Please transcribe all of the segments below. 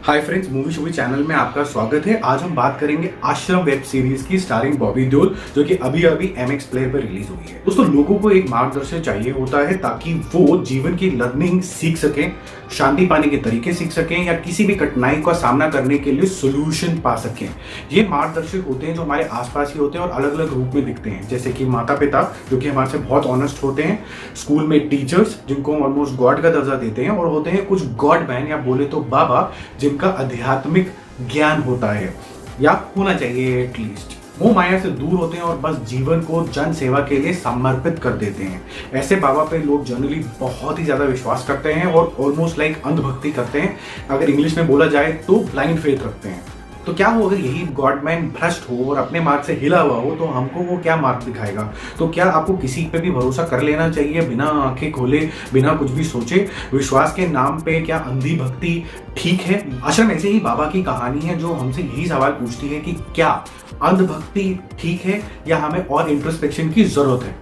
Hi friends, movie शूवी channel में आपका स्वागत है। आज हम बात करेंगे आश्रम वेब सीरीज की स्टारिंग बॉबी देओल, जो कि अभी अभी MX प्लेयर पर रिलीज हुई है। दोस्तों, लोगों को एक मार्गदर्शक चाहिए होता है ताकि वो जीवन की लर्निंग सीख सकें, शांति पाने के तरीके सीख सकें या किसी भी कठिनाई का सामना करने के लिए सोल्यूशन पा सकें। ये मार्गदर्शक होते हैं जो हमारे आसपास ही होते हैं और अलग अलग रूप में दिखते हैं, जैसे कि माता पिता जो कि हमारे से बहुत ऑनेस्ट होते हैं, स्कूल में टीचर्स जिनको हम ऑलमोस्ट गॉड का दर्जा देते हैं, और होते हैं कुछ गॉड मैन या बोले तो बाबा जिनका आध्यात्मिक ज्ञान होता है या होना चाहिए एटलीस्ट। वो माया से दूर होते हैं और बस जीवन को जन सेवा के लिए समर्पित कर देते हैं। ऐसे बाबा पे लोग जनरली बहुत ही ज्यादा विश्वास करते हैं और ऑलमोस्ट लाइक अंधभक्ति करते हैं। अगर इंग्लिश में बोला जाए तो ब्लाइंड फेथ रखते हैं। तो क्या हो, अगर यही गॉडमैन भ्रष्ट हो और अपने मार्ग से हिला हुआ हो तो हमको वो क्या मार्ग दिखाएगा? तो क्या आपको किसी पे भी भरोसा कर लेना चाहिए बिना आंखें खोले, बिना कुछ भी सोचे? विश्वास के नाम पे क्या अंधी भक्ति ठीक है? आश्रम ऐसे ही बाबा की कहानी है जो हमसे यही सवाल पूछती है कि क्या अंधभक्ति ठीक है या हमें और इंट्रोस्पेक्शन की जरूरत है।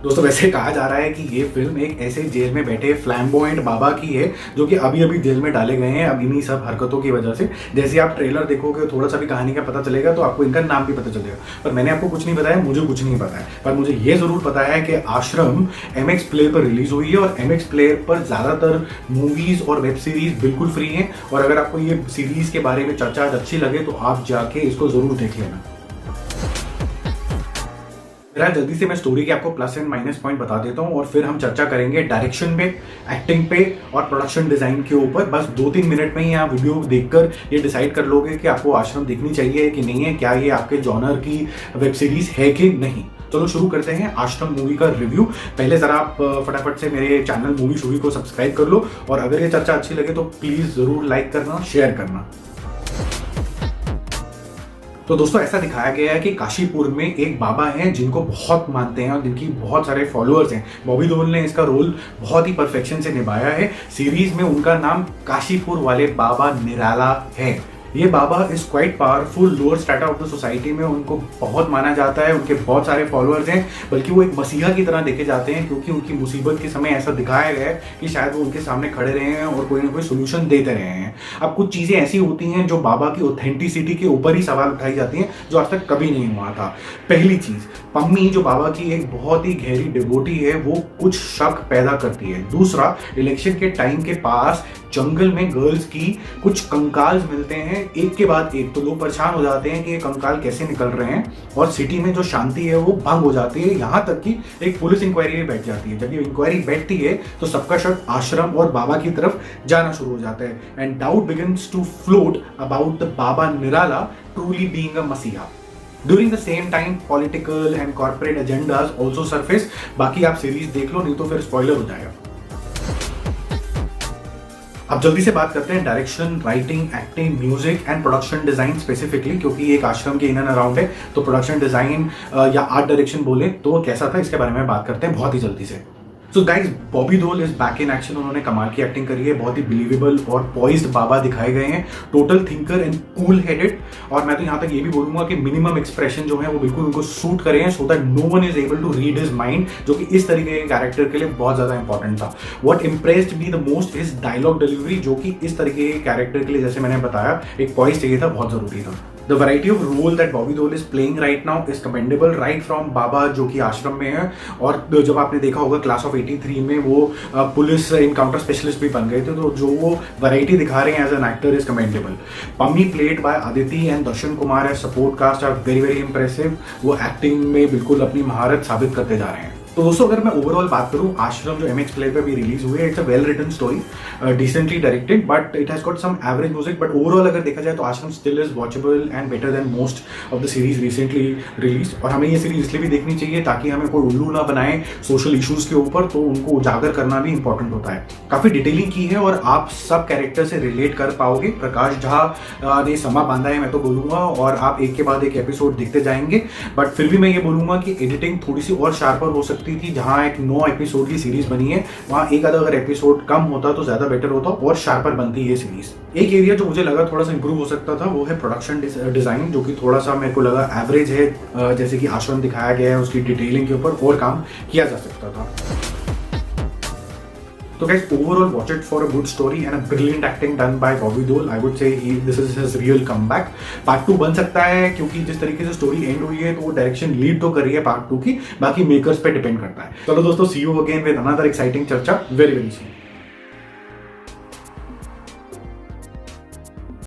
दोस्तों, वैसे कहा जा रहा है कि ये फिल्म एक ऐसे जेल में बैठे फ्लैम्बॉयंट बाबा की है जो कि अभी अभी जेल में डाले गए हैं अब इन्हीं सब हरकतों की वजह से। जैसे आप ट्रेलर देखोगे, थोड़ा सा भी कहानी का पता चलेगा तो आपको इनका नाम भी पता चलेगा। पर मैंने आपको कुछ नहीं बताया, मुझे कुछ नहीं पता है, पर मुझे ये जरूर पता है कि आश्रम MX प्लेयर पर रिलीज हुई है और MX प्लेयर पर ज्यादातर मूवीज और वेब सीरीज बिल्कुल फ्री है। और अगर आपको ये सीरीज के बारे में चर्चा अच्छी लगे तो आप जाके इसको जरूर देख लेना। जल्दी से मैं स्टोरी के आपको प्लस एंड माइनस पॉइंट बता देता हूँ और फिर हम चर्चा करेंगे डायरेक्शन पे, एक्टिंग पे और प्रोडक्शन डिजाइन के ऊपर। बस 2-3 मिनट में ही आप वीडियो देखकर ये डिसाइड कर लोगे कि आपको आश्रम देखनी चाहिए कि नहीं है, क्या ये आपके जॉनर की वेब सीरीज है कि नहीं। चलो शुरू करते हैं आश्रम मूवी का रिव्यू। पहले जरा आप फटाफट से मेरे चैनल मूवी शूवी को सब्सक्राइब कर लो और अगर ये चर्चा अच्छी लगे तो प्लीज जरूर लाइक करना, शेयर करना। तो दोस्तों, ऐसा दिखाया गया है कि काशीपुर में एक बाबा हैं जिनको बहुत मानते हैं और जिनकी बहुत सारे फॉलोअर्स हैं। बॉबी देओल ने इसका रोल बहुत ही परफेक्शन से निभाया है। सीरीज में उनका नाम काशीपुर वाले बाबा निराला है। ये बाबा is quite powerful, lower strata of the society में उनको बहुत माना जाता है, उनके बहुत सारे फॉलोअर्स हैं, बल्कि वो एक मसीहा की तरह देखे जाते हैं क्योंकि उनकी मुसीबत के समय ऐसा दिखाया गया है कि शायद वो उनके सामने खड़े रहे हैं और कोई ना कोई सोल्यूशन देते रहे हैं। अब कुछ चीजें ऐसी होती हैं जो बाबा की ऑथेंटिसिटी के ऊपर ही सवाल उठाई जाती हैं जो आज तक कभी नहीं हुआ था। पहली चीज, पम्मी जो बाबा की एक बहुत ही गहरी डिवोटी है, वो कुछ शक पैदा करती है। दूसरा, इलेक्शन के टाइम के पास जंगल में गर्ल्स की कुछ कंकाल्स मिलते हैं एक के बाद एक, तो लोग परेशान हो जाते हैं कि ये कंकाल कैसे निकल रहे हैं और सिटी में जो शांति है वो भंग हो जाती है। यहाँ तक कि एक पुलिस इंक्वायरी भी बैठ जाती है। जब ये इंक्वायरी बैठती है तो सबका शक आश्रम और बाबा की तरफ जाना शुरू हो जाता है and doubt begins to float about the Baba Nirala truly being a मसीहा। During the same time, political and corporate agendas also surface। बाकी आप सीरीज देख लो, नहीं तो फिर स्पॉइलर हो जाएगा। अब जल्दी से बात करते हैं direction, writing, acting, music and production design specifically, क्योंकि एक आश्रम के इन एंड अराउंड है तो प्रोडक्शन डिजाइन या आर्ट डायरेक्शन बोले तो कैसा था इसके बारे में बात करते हैं बहुत ही जल्दी से। So guys, Bobby Deol is back in action. उन्होंने कमाल की एक्टिंग करी है, बहुत ही बिलीवेबल और पॉइज्ड बाबा दिखाए गए हैं, total thinker and cool headed. और मैं तो यहाँ तक ये भी बोलूंगा कि मिनिमम एक्सप्रेशन जो है वो बिल्कुल उनको सूट करे हैं so that no one is able to read his mind, जो कि इस तरीके के कैरेक्टर के लिए बहुत ज्यादा इंपॉर्टेंट था। What impressed me the most is dialogue delivery, जो कि इस तरीके के कैरेक्टर के लिए, जैसे मैंने बताया, एक पॉइज चाहिए था, बहुत जरूरी था। The variety of role that Bobby Deol is playing right now is commendable, right from बाबा जो कि आश्रम में है, और जब आपने देखा होगा क्लास ऑफ 83 में वो पुलिस इनकाउंटर स्पेशलिस्ट भी बन गए थे, तो जो वो वैरायटी दिखा रहे हैं as an actor is commendable. Pammi played by Aditi and Darshan Kumar as support cast are very very impressive. वो एक्टिंग में बिल्कुल अपनी महारत साबित करते जा रहे हैं। तो दोस्तों, अगर मैं ओवरऑल बात करूं, आश्रम जो MX प्लेयर पे भी रिलीज हुई है, it's a well written story, decently directed, but it has got some average music. But overall अगर देखा जाए तो Aashram still is watchable and better than most of the series recently release. और हमें ये सीरीज इसलिए भी देखनी चाहिए ताकि हमें कोई उल्लू ना बनाए सोशल इश्यूज के ऊपर, तो उनको उजागर करना भी इंपॉर्टेंट होता है। काफी डिटेलिंग की है और आप सब कैरेक्टर से रिलेट कर पाओगे। प्रकाश झा ने समा बांधा है मैं तो बोलूंगा, और आप एक के बाद एक एपिसोड देखते जाएंगे। बट फिर भी मैं ये बोलूंगा कि एडिटिंग थोड़ी सी और शार्पर हो सकती थी। जहां एक 9 एपिसोड की सीरीज बनी है, वहां एक आधा अगर एपिसोड कम होता तो ज्यादा बेटर होता और शार्पर बनती ये सीरीज। एक एरिया जो मुझे लगा थोड़ा सा इंप्रूव हो सकता था वो है प्रोडक्शन डिजाइन, जो कि थोड़ा सा मेरे को लगा एवरेज है। जैसे कि आश्रम दिखाया गया है, उसकी डिटेलिंग के ऊपर और काम किया जा सकता था। तो guys overall watch it for a good story and a brilliant acting done by Bobby Deol. I would say this is his real comeback. Part 2 बन सकता है क्योंकि जिस तरीके से स्टोरी एंड हुई है तो वो डायरेक्शन लीड तो कर रही है पार्ट 2 की, बाकी मेकर्स पे डिपेंड करता है। चलो दोस्तों, see you again with another exciting चर्चा वेरी वेरी सून।